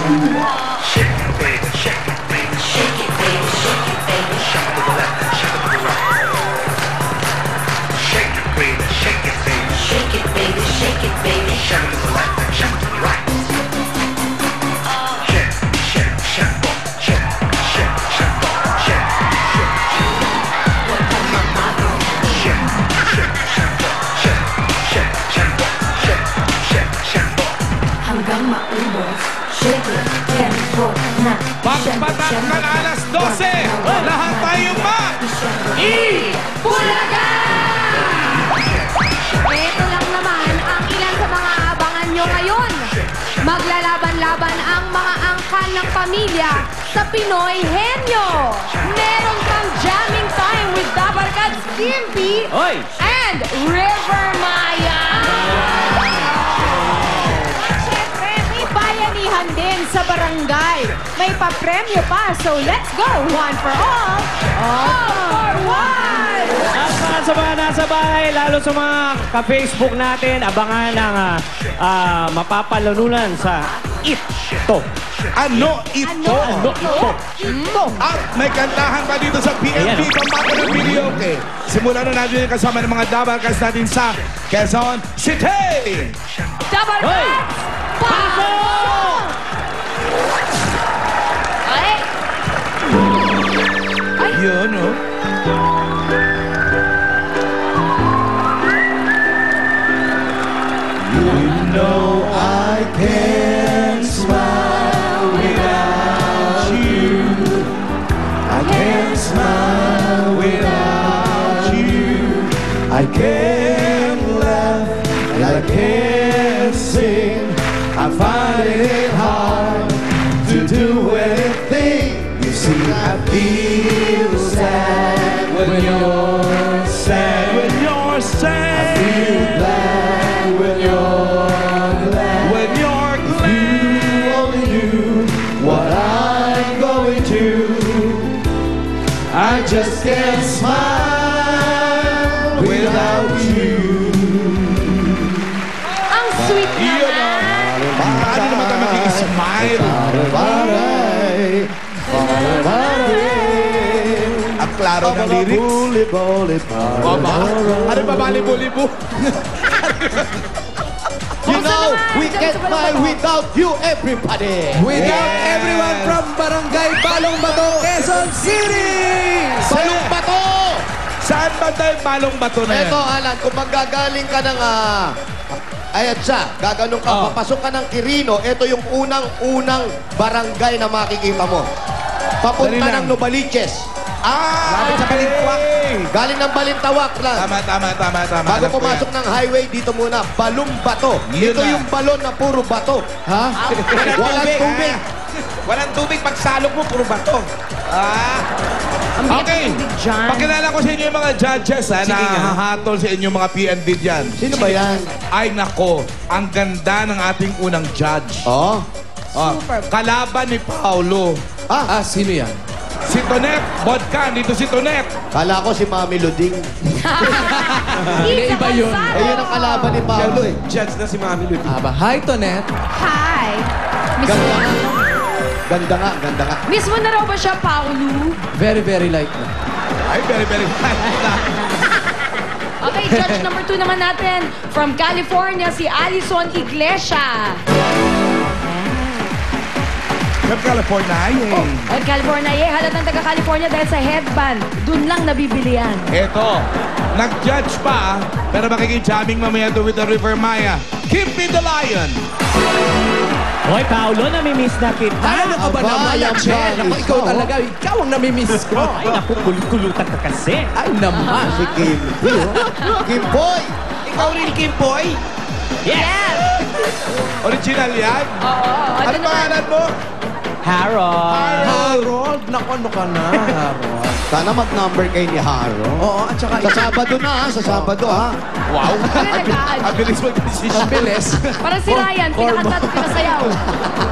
Shake it, baby, shake it, baby. Shake it, baby, shake it, baby. Shake it to the left, shake it to the right. Shake it, baby, shake it, baby. Shake it, baby, shake it, baby. Shake it to the left, shake it to the right. Shake, shake, shake, shake, shake, shake, shake, shake. What on my mother? Shake, shake, shake, shake, shake, shake, shake, shake, shake. Hanggang maubos. Shake it, tempo na. Pagpatak ng alas 12, lahat tayo Bulaga! Ito lang naman ang ilan sa mga abangan nyo ngayon. Maglalaban-laban ang mga angkan ng pamilya sa Pinoy Henyo. Meron kang jamming time with Dabarkad's Kimpi and River Maya. Siyempre, may bayanihan din sa barangay. May papremyo pa, so let's go! One for all, for one! At sa mga nasa bahay, lalo sa mga ka-Facebook natin, abangan ang mapapalanunan sa ito. Ano ito? Ano ito? At may kantahan pa dito sa PMP pambata ng video. Okay. Simulan na natin yung kasama ng mga Dabarkads natin sa Quezon City. Dabarkads! Pasok! Ay! Ay! Yun, oh. You know I can't smile without you. I can't smile without you. I can't laugh and I can't sing. I find it hard to do anything. You see, I feel sad when you're sad. When you're sad. I feel glad when you're glad. When you're glad. If you only knew what I'm going through. I just can't smile without you. Ang sweet naman! Paano naman tayo mag-i-smile? Ang klaro ng lyrics. Ano ba bali-buli-bu? You know, we can't smile without you, everybody. Without everyone from Barangay Balong Bato, Quezon City! Balong Bato! Saan ba tayo balong bato na yan? Ito, Alan, kung magagaling ka ng... Ayan siya, gaganong ka, papasok ka ng Quirino, ito yung unang-unang barangay na makikita mo. Papunta ng Novaliches. Lapit sa Balintawak. Galing ng Balintawak lang. Tama. Bago pumasok ng highway, dito muna, Balong Bato. Ito yung balon na puro bato. Ha? Walang tubig. Walang tubig. Pagsalok mo, puro bato. Okay. Pakilala ko sa inyo yung mga judges na hahatol sa inyo mga PND dyan. Sino ba yan? Ay nako, ang ganda ng ating unang judge. Oh? Kalaban ni Paulo. Sino yan? Si Tonet, vodka, dito si Tonet. Kala ko si Mami Luding. Iba yun. Ayun ang kalaban ni Paolo eh. Judge na si Mami Luding. Hi, Tonet. Hi! Ganda nga. Miss mo na raw ba siya, Paulo? Very, very light na. Ay, very Okay, judge number 2 naman natin. From California, si Alison Iglesia. From California, California, halatang taga-California dahil sa headband. Doon lang nabibili yan. Eto, nag-judge pa, pero makikijamming mamaya to with the River Maya. Kimpi the Lion. Hoy, Paulo, namimiss na kita. Ano ka ba naman, Chen? Ako, ikaw talaga. Ikaw ang namimiss ko. Ay, naku, kulit-kulutan ka kasi. Ay, naman. Si Kimpi. Kimboy! Ikaw rin, Kimboy? Yes! Original yan? Oo. Ano pangalan mo? Harold. Harold, naku, ano ka na, Harold? Sana mag-number kayo ni Haro. Oo, at saka... Sa Sabado na sa Sabado ha. Wow. Nag-aadyo. Ang bilis mag-decision. Ang bilis. Para si Ryan, pinakanta at pinasayaw.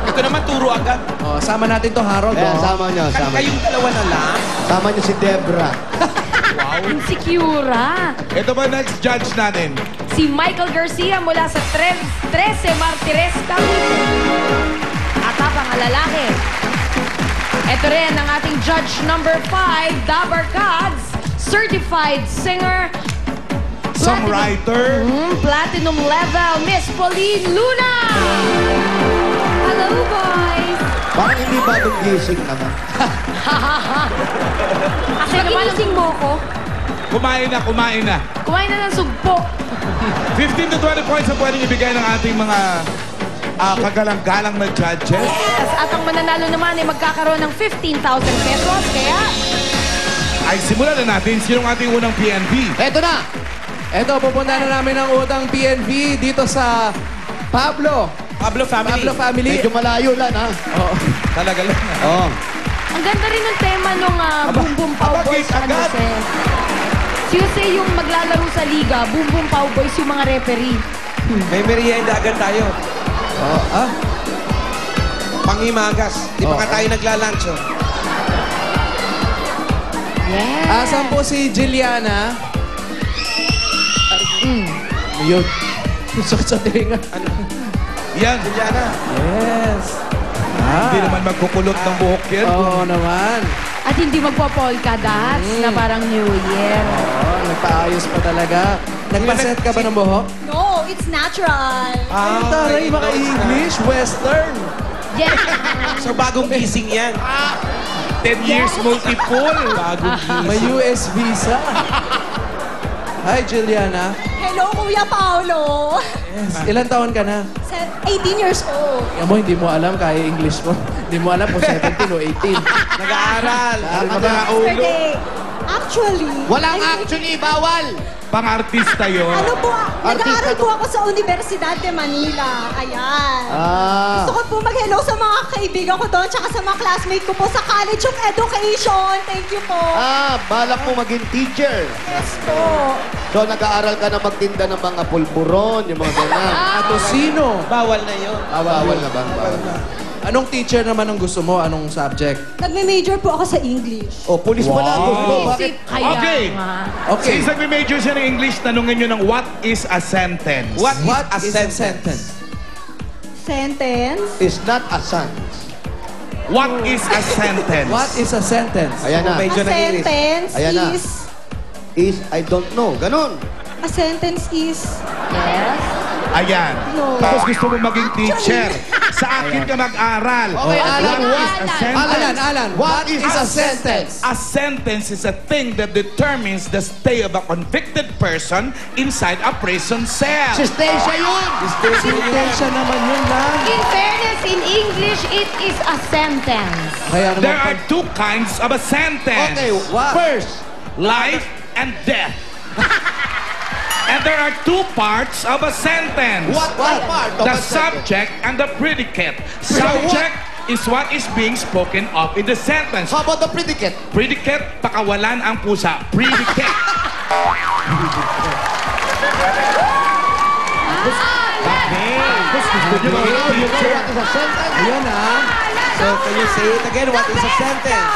Ito naman, turo agad. Oh, sama natin to, Harold. Ayan, sama nyo. Kayong dalawa na lang. Sama nyo si Debra. Insecura. Ito ba next judge natin? Si Michael Garcia mula sa 13 Martires, Cavite. bata pa nga lalaki. Ito rin ang ating judge number 5, Dabar Kads, certified singer, Songwriter. platinum level, Miss Pauline Luna! Hello, boys! Parang hindi bagong gising naman. Kasi naman, mo ko. Kumain na. Kumain na ng sugpo. 15 to 20 points ang pwedeng ibigay ng ating mga kagalang-galang na judges. Yes, at ang mananalo naman ay magkakaroon ng 15,000 pesos. Kaya, Ay, simulan na natin. Sinong ating unang PNP? Eto na! Eto, pupunta na namin ang utang PNV dito sa Pablo. Pablo family. Pablo family. Medyo malayo lang, ha? Oo. Talaga lang. Oo. ang ganda rin ng tema nung Boom Boom Pow aba, Boys. cake agad. Si Jose yung maglalaro sa liga, Boom Boom Pow Boys yung mga referee. May merienda agad tayo. Panghimagas. Di pa nga tayo naglalunch. Oh. Yeah. Asan po si Jilliana? Yun. Sakit sa tinga. Yan. Juliana. Yes. Hindi naman magkukulot ng buhok yan. Oo naman. At hindi magpa-polka dots na parang New Year. Oo, nagpaayos pa talaga. Nagpaset ka ba ng buhok? No, it's natural. Ay, taray, baka English, Western. Yes. So bagong gising yan. 10 years multiple. Bagong gising. May US visa. Hi, Jilliana. Hello, Kuya Paolo. Yes. Ilan taon ka na? 18 years old. Yan mo, hindi mo alam kaya English mo. Hindi mo alam kung 17 o 18. Nag-aaral. Yesterday, actually, Walang actually, bawal! Pang-artista yun. ano po, Artista nag-aaral ko. po ako sa Universidad de Manila. Ayan. Ah. Gusto ko po mag-hello sa mga kaibigan ko doon tsaka sa mga classmate ko po sa College of Education. Thank you po. Balak mo maging teacher. Yes po. So, nag-aaral ka na magtinda ng mga pulburon, yung mga ganyan. Ato sino? Bawal na yun. Bawal na ba? Bawal na. Anong teacher naman ang gusto mo? Anong subject? Nagme-major po ako sa English. Oh, pulis pala. Gusto. Bakit? Isip kaya Okay. nga. Okay. Since nagme-major siya ng English, tanungin nyo ng what is a sentence? What What is a sentence? Sentence. Is not a son. What is a sentence? What is a sentence? Ayan na. A Medyo nag-English. sentence Ayan na. is... Is, I don't know. Ganon. A sentence is... Yes. Ayan. No. Tapos gusto mo maging teacher. Sa akin ka mag-aral. Okay, Alan, What is a Alan. sentence? Alan, What is a sentence? A sentence is a thing that determines the stay of a convicted person inside a prison cell. Si Stacia yun! Sentensya naman yun lang. In fairness, in English, it is a sentence. Kaya naman There are two kinds of a sentence. Okay, What? first, Life and death. And there are two parts of a sentence. what part of The a sentence? subject and the predicate. Subject is what is being spoken of in the sentence. How about the predicate? Predicate, pakawalan ang pusa. Predicate. You know what is a sentence? Ayan ah. So can you say it again? What is a sentence?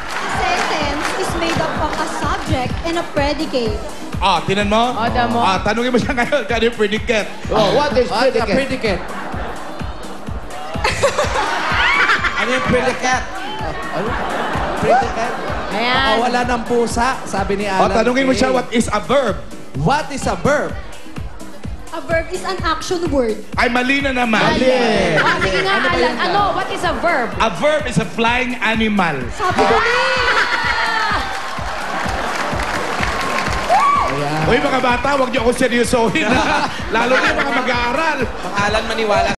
A sentence is made up of a subject and a predicate. Tinan mo? Tama mo. Tanungin mo siya ngayon, kano yung predicate? Oh, what is What a predicate? predicate. Ano yung predicate? Predicate. Ayan. Nakawala ng pusa, sabi ni Alan. Tanungin mo siya, what is a verb? What is a verb? A verb is an action word. Ay, mali na naman. Sige nga, Ano ba Alan. yun? Ano? What is a verb? A verb is a flying animal. Sabi ko na Uy, mga bata, huwag niyo ako seryosohin. Lalo na yung mga mag-aaral. Pangalan maniwala